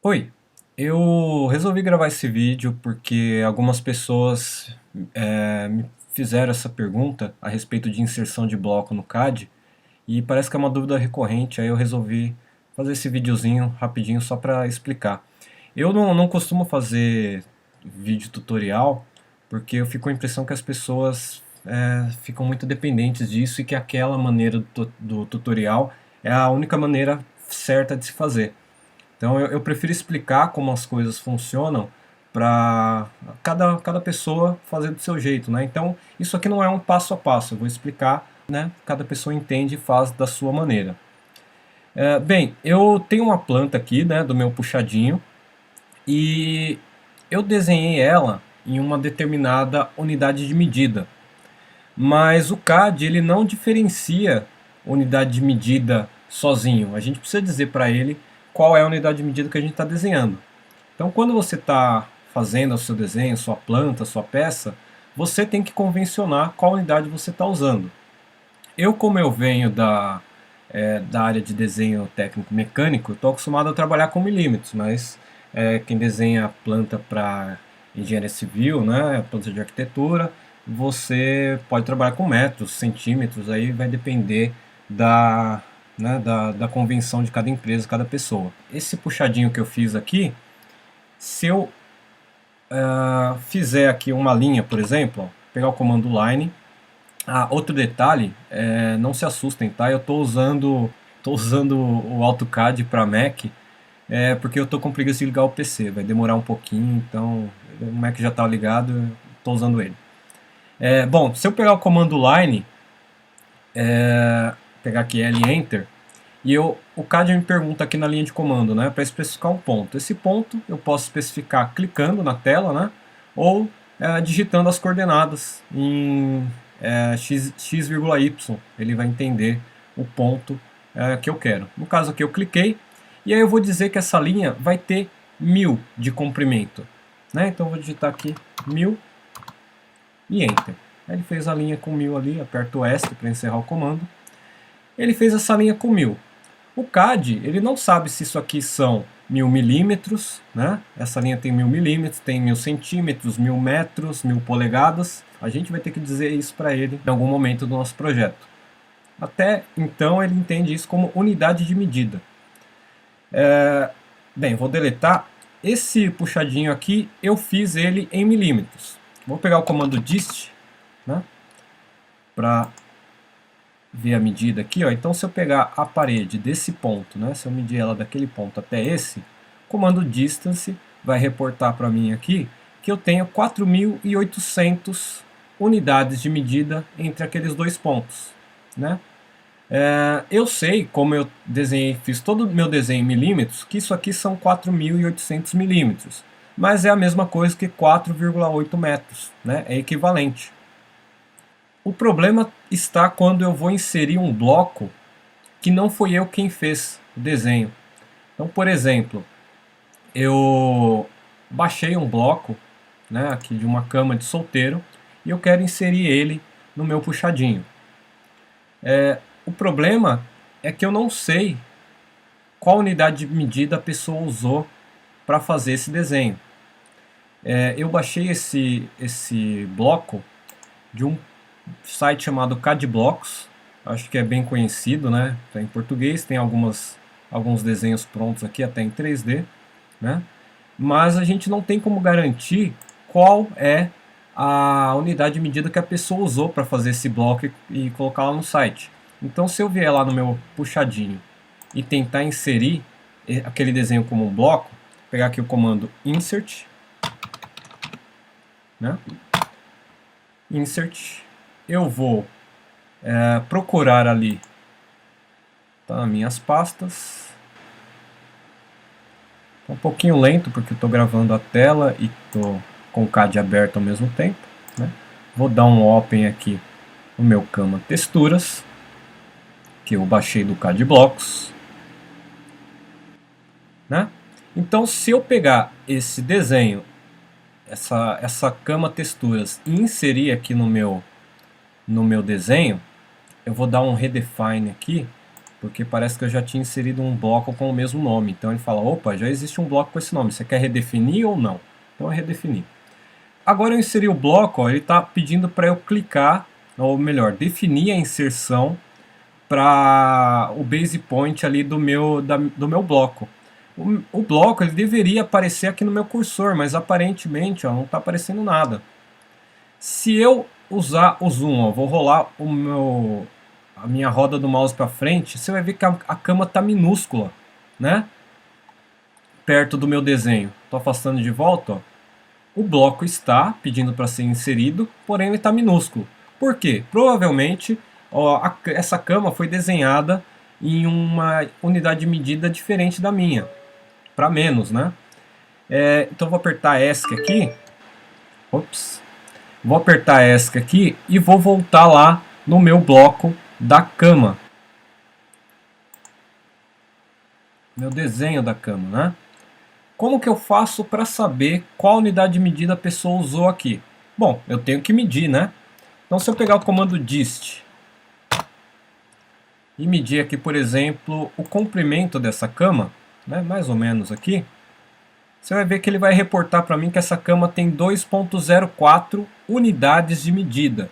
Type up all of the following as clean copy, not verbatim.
Oi, eu resolvi gravar esse vídeo porque algumas pessoas me fizeram essa pergunta a respeito de inserção de bloco no CAD e parece que é uma dúvida recorrente, aí eu resolvi fazer esse videozinho rapidinho só para explicar. Eu não costumo fazer vídeo tutorial porque eu fico com a impressão que as pessoas ficam muito dependentes disso e que aquela maneira do tutorial é a única maneira certa de se fazer. Então eu prefiro explicar como as coisas funcionam para cada pessoa fazer do seu jeito, né? Então isso aqui não é um passo a passo, eu vou explicar, né? Cada pessoa entende e faz da sua maneira. Bem, eu tenho uma planta aqui, né, do meu puxadinho e eu desenhei ela em uma determinada unidade de medida, mas o CAD ele não diferencia unidade de medida sozinho. A gente precisa dizer para ele qual é a unidade de medida que a gente está desenhando. Então, quando você está fazendo o seu desenho, sua planta, sua peça, você tem que convencionar qual unidade você está usando. Como eu venho da área de desenho técnico mecânico, estou acostumado a trabalhar com milímetros, mas quem desenha planta para engenharia civil, né, planta de arquitetura, você pode trabalhar com metros, centímetros, aí vai depender da convenção de cada empresa, cada pessoa. Esse puxadinho que eu fiz aqui, se eu fizer aqui uma linha, por exemplo, ó, pegar o comando line. Outro detalhe, não se assustem, tá? Eu tô usando o AutoCAD para Mac, porque eu tô com preguiça de ligar o PC, vai demorar um pouquinho, então o Mac já está ligado, eu tô usando ele. Bom, se eu pegar o comando line, pegar aqui L Enter, e o CAD me pergunta aqui na linha de comando, né, para especificar um ponto. Esse ponto eu posso especificar clicando na tela, né, ou digitando as coordenadas em x,y. Ele vai entender o ponto que eu quero. No caso aqui eu cliquei, e aí eu vou dizer que essa linha vai ter 1000 de comprimento. Né? Então eu vou digitar aqui 1000 e Enter. Aí ele fez a linha com 1000 ali, aperto o ESC para encerrar o comando. Ele fez essa linha com 1000. O CAD, ele não sabe se isso aqui são 1000 milímetros, né? Essa linha tem 1000 milímetros, tem 1000 centímetros, 1000 metros, 1000 polegadas. A gente vai ter que dizer isso para ele em algum momento do nosso projeto. Até então ele entende isso como unidade de medida. Bem, vou deletar. Esse puxadinho aqui, eu fiz ele em milímetros. Vou pegar o comando dist, né? Para ver a medida aqui, ó. Então se eu pegar a parede desse ponto, né, se eu medir ela daquele ponto até esse, comando distance vai reportar para mim aqui que eu tenho 4.800 unidades de medida entre aqueles dois pontos, né? Eu sei, como eu desenhei, fiz todo o meu desenho em milímetros, que isso aqui são 4.800 milímetros, mas é a mesma coisa que 4,8 metros, né? É equivalente. O problema está quando eu vou inserir um bloco que não foi eu quem fez o desenho. Então, por exemplo, eu baixei um bloco, né, aqui de uma cama de solteiro e eu quero inserir ele no meu puxadinho. O problema é que eu não sei qual unidade de medida a pessoa usou para fazer esse desenho. Eu baixei esse bloco de um site chamado CADBlocks, acho que é bem conhecido, né? Tá em português, tem alguns desenhos prontos aqui, até em 3D, né? Mas a gente não tem como garantir qual é a unidade de medida que a pessoa usou para fazer esse bloco e colocar lá no site. Então, se eu vier lá no meu puxadinho e tentar inserir aquele desenho como um bloco, pegar aqui o comando Insert, né? Insert, eu vou procurar ali, tá nas minhas pastas. Tá um pouquinho lento porque eu estou gravando a tela e estou com o CAD aberto ao mesmo tempo, né? Vou dar um Open aqui no meu cama Texturas, que eu baixei do CADBlocks, né? Então, se eu pegar esse desenho, essa cama Texturas e inserir aqui no meu desenho, eu vou dar um Redefine aqui, porque parece que eu já tinha inserido um bloco com o mesmo nome. Então ele fala, opa, já existe um bloco com esse nome, você quer redefinir ou não? Então eu redefini. Agora eu inseri o bloco, ó, ele está pedindo para eu clicar, ou melhor, definir a inserção para o base point ali do meu bloco. O bloco ele deveria aparecer aqui no meu cursor, mas aparentemente ó, não está aparecendo nada. Se eu usar o zoom, ó, vou rolar a minha roda do mouse para frente, você vai ver que a cama está minúscula, né? Perto do meu desenho. Estou afastando de volta, ó. O bloco está pedindo para ser inserido, porém ele está minúsculo. Por quê? Provavelmente ó, essa cama foi desenhada em uma unidade de medida diferente da minha, para menos, né? Então vou apertar ESC aqui. Ops. Vou apertar ESC aqui e vou voltar lá no meu bloco da cama. Meu desenho da cama, né? Como que eu faço para saber qual unidade de medida a pessoa usou aqui? Bom, eu tenho que medir, né? Então se eu pegar o comando dist e medir aqui, por exemplo, o comprimento dessa cama, né, mais ou menos aqui, você vai ver que ele vai reportar para mim que essa cama tem 2,04 unidades de medida.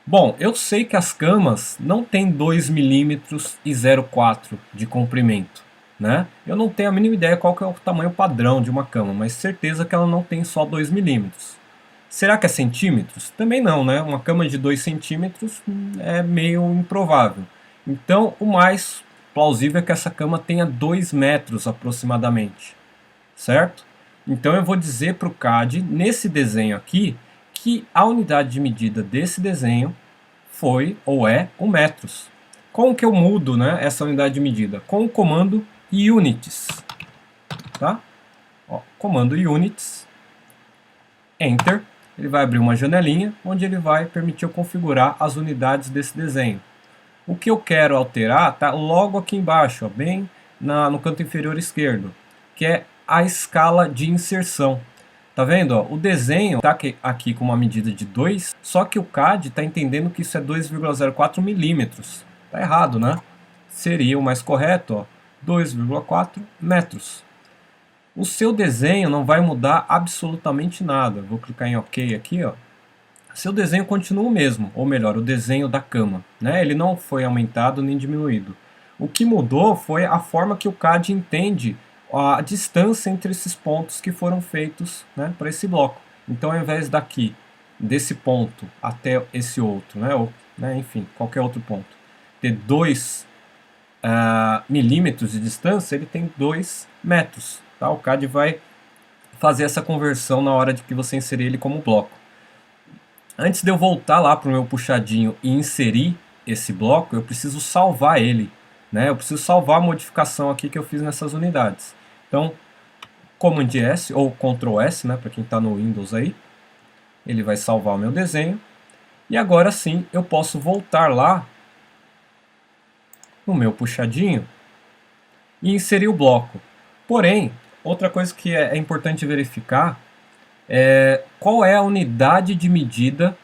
Bom, eu sei que as camas não têm 2 milímetros e 0,4 de comprimento, né? Eu não tenho a mínima ideia qual que é o tamanho padrão de uma cama, mas certeza que ela não tem só 2 milímetros. Será que é centímetros? Também não, né? Uma cama de 2 centímetros é meio improvável. Então, o mais plausível é que essa cama tenha 2 metros aproximadamente, certo? Então eu vou dizer para o CAD, nesse desenho aqui, que a unidade de medida desse desenho foi ou é o metros. Como que eu mudo, né, essa unidade de medida? Com o comando units. Tá? Ó, comando units, enter, ele vai abrir uma janelinha onde ele vai permitir eu configurar as unidades desse desenho. O que eu quero alterar está logo aqui embaixo, ó, bem no canto inferior esquerdo, que é a escala de inserção. Tá vendo? Ó, o desenho está aqui com uma medida de 2, só que o CAD está entendendo que isso é 2,04 milímetros. Tá errado, né? Seria o mais correto, 2,4 metros. O seu desenho não vai mudar absolutamente nada. Vou clicar em OK aqui, ó. Seu desenho continua o mesmo, ou melhor, o desenho da cama, né? Ele não foi aumentado nem diminuído. O que mudou foi a forma que o CAD entende a distância entre esses pontos que foram feitos, né, para esse bloco. Então, ao invés daqui, desse ponto até esse outro, né, ou, né, enfim, qualquer outro ponto, ter 2 milímetros de distância, ele tem 2 metros. Tá? O CAD vai fazer essa conversão na hora de que você inserir ele como bloco. Antes de eu voltar lá para o meu puxadinho e inserir esse bloco, eu preciso salvar ele, né? Eu preciso salvar a modificação aqui que eu fiz nessas unidades. Então, Command S ou Ctrl S, né, para quem está no Windows aí, ele vai salvar o meu desenho. E agora sim eu posso voltar lá no meu puxadinho e inserir o bloco. Porém, outra coisa que é importante verificar qual é a unidade de medida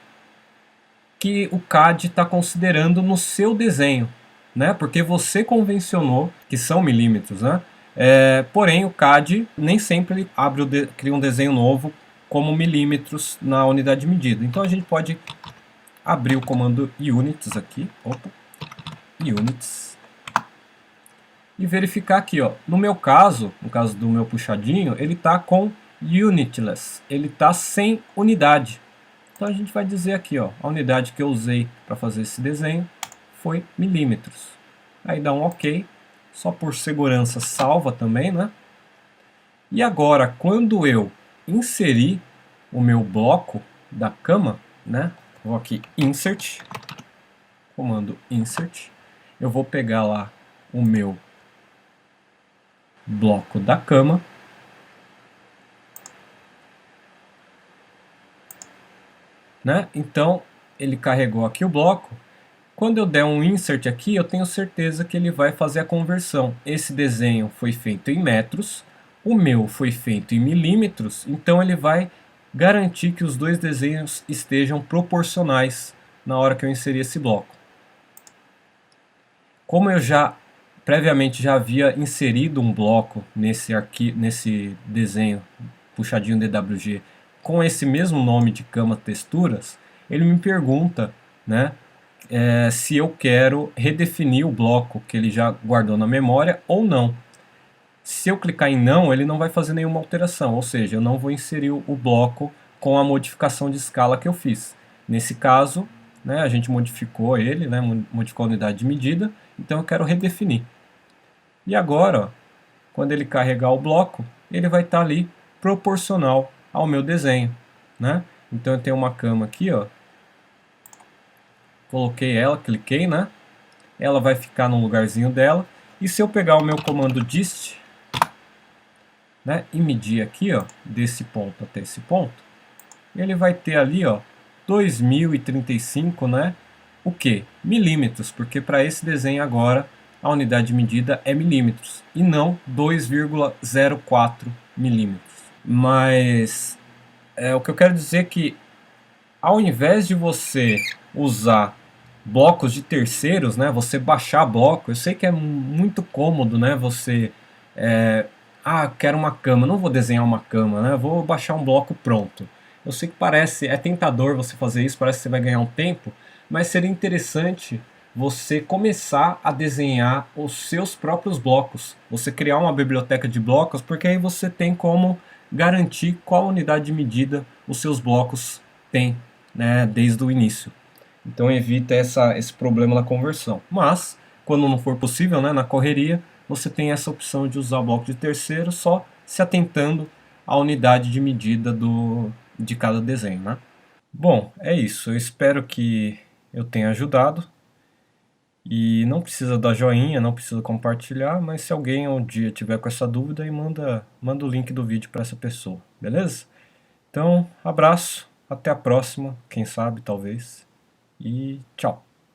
que o CAD está considerando no seu desenho, né? Porque você convencionou que são milímetros, né? Porém, o CAD nem sempre cria um desenho novo como milímetros na unidade de medida. Então a gente pode abrir o comando units aqui, units, e verificar aqui, ó, no meu caso, no caso do meu puxadinho, ele está com unitless, ele está sem unidade. Então a gente vai dizer aqui, ó, a unidade que eu usei para fazer esse desenho foi milímetros. Aí dá um OK, só por segurança salva também, né? E agora, quando eu inserir o meu bloco da cama, né? Vou aqui insert, comando insert, eu vou pegar lá o meu bloco da cama, né? Então ele carregou aqui o bloco. Quando eu der um insert aqui, eu tenho certeza que ele vai fazer a conversão. Esse desenho foi feito em metros, o meu foi feito em milímetros, então ele vai garantir que os dois desenhos estejam proporcionais na hora que eu inserir esse bloco. Como eu já previamente já havia inserido um bloco nesse desenho puxadinho DWG com esse mesmo nome de cama texturas, ele me pergunta, né, se eu quero redefinir o bloco que ele já guardou na memória ou não. Se eu clicar em não, ele não vai fazer nenhuma alteração, ou seja, eu não vou inserir o bloco com a modificação de escala que eu fiz. Nesse caso, né, a gente modificou ele, né, modificou a unidade de medida, então eu quero redefinir. E agora, ó, quando ele carregar o bloco, ele vai estar ali proporcional ao meu desenho, né? Então eu tenho uma cama aqui, ó, coloquei ela, cliquei, né? Ela vai ficar no lugarzinho dela. E se eu pegar o meu comando dist, né, e medir aqui, ó, desse ponto até esse ponto, ele vai ter ali, ó, 2035, né? O que? Milímetros, porque para esse desenho agora a unidade de medida é milímetros e não 2,04 milímetros. Mas o que eu quero dizer é que ao invés de você usar blocos de terceiros, né, você baixar bloco, eu sei que é muito cômodo, né, você quero uma cama, não vou desenhar uma cama, né, vou baixar um bloco pronto. Eu sei que é tentador você fazer isso, parece que você vai ganhar um tempo, mas seria interessante você começar a desenhar os seus próprios blocos, você criar uma biblioteca de blocos, porque aí você tem como garantir qual unidade de medida os seus blocos têm, né, desde o início. Então evita esse problema na conversão. Mas, quando não for possível, né, na correria, você tem essa opção de usar bloco de terceiro, só se atentando à unidade de medida de cada desenho, né? Bom, é isso. Eu espero que eu tenha ajudado. E não precisa dar joinha, não precisa compartilhar, mas se alguém um dia tiver com essa dúvida, aí manda o link do vídeo para essa pessoa, beleza? Então, abraço, até a próxima, quem sabe, talvez, e tchau!